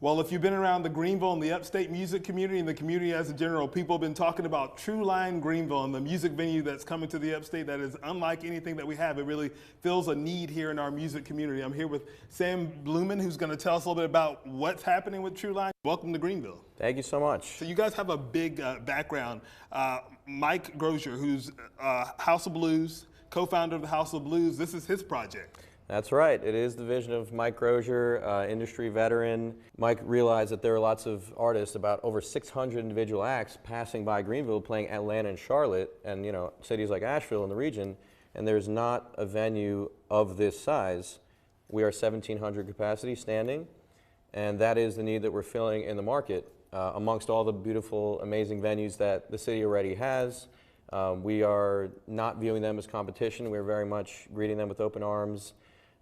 Well, if you've been around the Greenville and the upstate music community and the community as a general, people have been talking about Trueline Greenville and the music venue that's coming to the upstate that is unlike anything that we have. It really fills a need here in our music community. I'm here with Sam Blumen, who's going to tell us a little bit about what's happening with Trueline. Welcome to Greenville. Thank you so much. So you guys have a big background. Mike Grozier, who's House of Blues, co-founder of the House of Blues. This is his project. That's right. It is the vision of Mike Grozier, industry veteran. Mike realized that there are lots of artists, about over 600 individual acts passing by Greenville, playing Atlanta and Charlotte, and cities like Asheville in the region, and there's not a venue of this size. We are 1,700 capacity standing, and that is the need that we're filling in the market. Amongst all the beautiful, amazing venues that the city already has, we are not viewing them as competition. We're very much greeting them with open arms,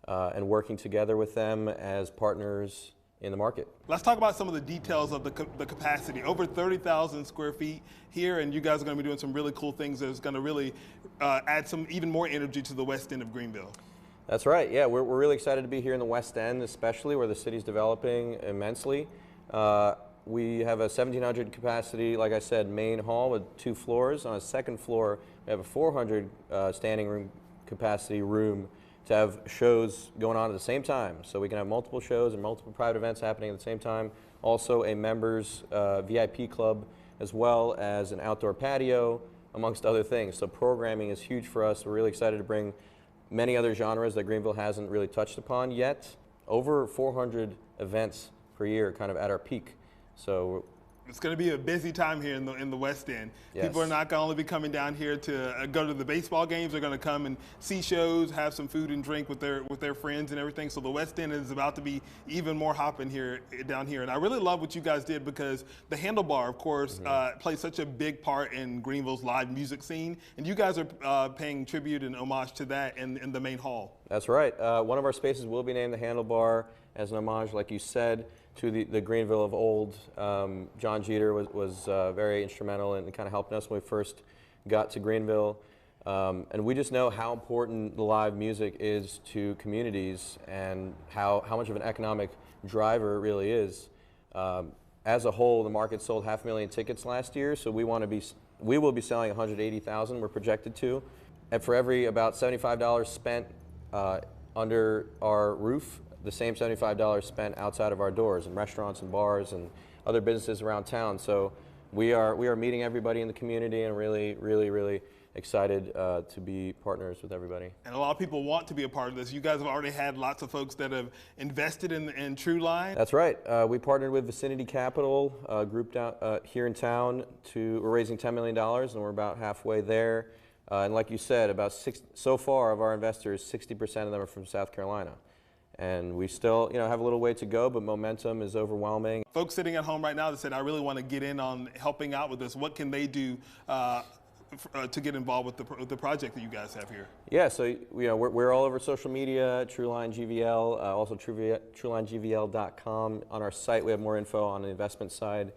and working together with them as partners in the market. Let's talk about some of the details of the capacity. Over 30,000 square feet here, and you guys are going to be doing some really cool things that's going to really add some even more energy to the west end of Greenville. That's right. Yeah, we're really excited to be here in the West End, especially where the city's developing immensely. We have a 1,700 capacity, like I said, main hall with 2 floors. On a second floor, we have a 400 standing room capacity room to have shows going on at the same time. So we can have multiple shows and multiple private events happening at the same time. Also a members VIP club, as well as an outdoor patio, amongst other things. So programming is huge for us. We're really excited to bring many other genres that Greenville hasn't really touched upon yet. Over 400 events per year, kind of at our peak. So it's going to be a busy time here in the West End. Yes. People are not going to only be coming down here to go to the baseball games. They're going to come and see shows, have some food and drink with their friends and everything. So the West End is about to be even more hopping down here. And I really love what you guys did, because the Handlebar, of course, plays such a big part in Greenville's live music scene. And you guys are paying tribute and homage to that in the main hall. That's right. One of our spaces will be named the Handlebar as an homage, like you said, to the Greenville of old. John Jeter was very instrumental in kind of helping us when we first got to Greenville. And we just know how important the live music is to communities and how much of an economic driver it really is. As a whole, the market sold 500,000 tickets last year, so we will be selling 180,000, we're projected to. And for every about $75 spent under our roof, the same $75 spent outside of our doors in restaurants and bars and other businesses around town. So we are meeting everybody in the community, and really excited to be partners with everybody. And a lot of people want to be a part of this. You guys have already had lots of folks that have invested in Trueline. That's right. We partnered with Vicinity Capital, a group down here in town. We're raising $10 million, and we're about halfway there. And like you said, so far of our investors, 60% of them are from South Carolina. And we still, have a little way to go, but momentum is overwhelming. Folks sitting at home right now that said, I really want to get in on helping out with this. What can they do to get involved with the project that you guys have here? Yeah, so we're all over social media, Trueline GVL, also TruelineGVL.com. On our site, we have more info on the investment side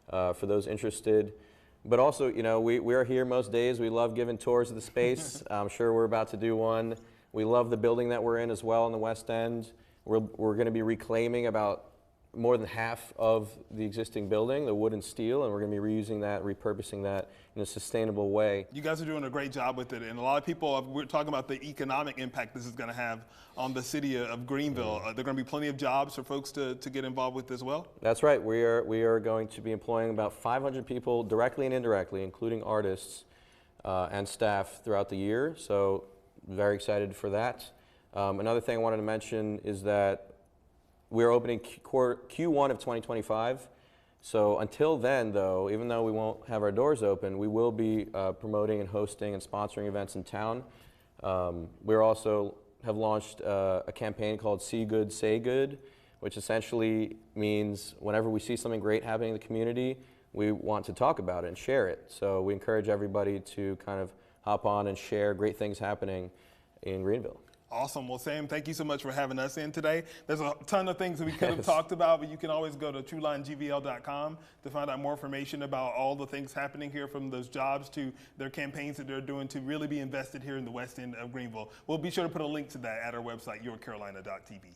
for those interested. But also, we are here most days. We love giving tours of the space. I'm sure we're about to do one. We love the building that we're in as well in the West End. We're going to be reclaiming about more than half of the existing building, the wood and steel, and we're going to be reusing that, repurposing that in a sustainable way. You guys are doing a great job with it, and a lot of people, we're talking about the economic impact this is going to have on the city of Greenville. There are going to be plenty of jobs for folks to get involved with as well? That's right. We are going to be employing about 500 people directly and indirectly, including artists and staff throughout the year. So very excited for that. Another thing I wanted to mention is that we're opening Q1 of 2025. So until then, though, even though we won't have our doors open, we will be promoting and hosting and sponsoring events in town. We also have launched a campaign called See Good, Say Good, which essentially means whenever we see something great happening in the community, we want to talk about it and share it. So we encourage everybody to kind of hop on and share great things happening in Greenville. Awesome. Well, Sam, thank you so much for having us in today. There's a ton of things that we could have talked about, but you can always go to TruelineGVL.com to find out more information about all the things happening here, from those jobs to their campaigns that they're doing to really be invested here in the West End of Greenville. We'll be sure to put a link to that at our website, yourcarolina.tv.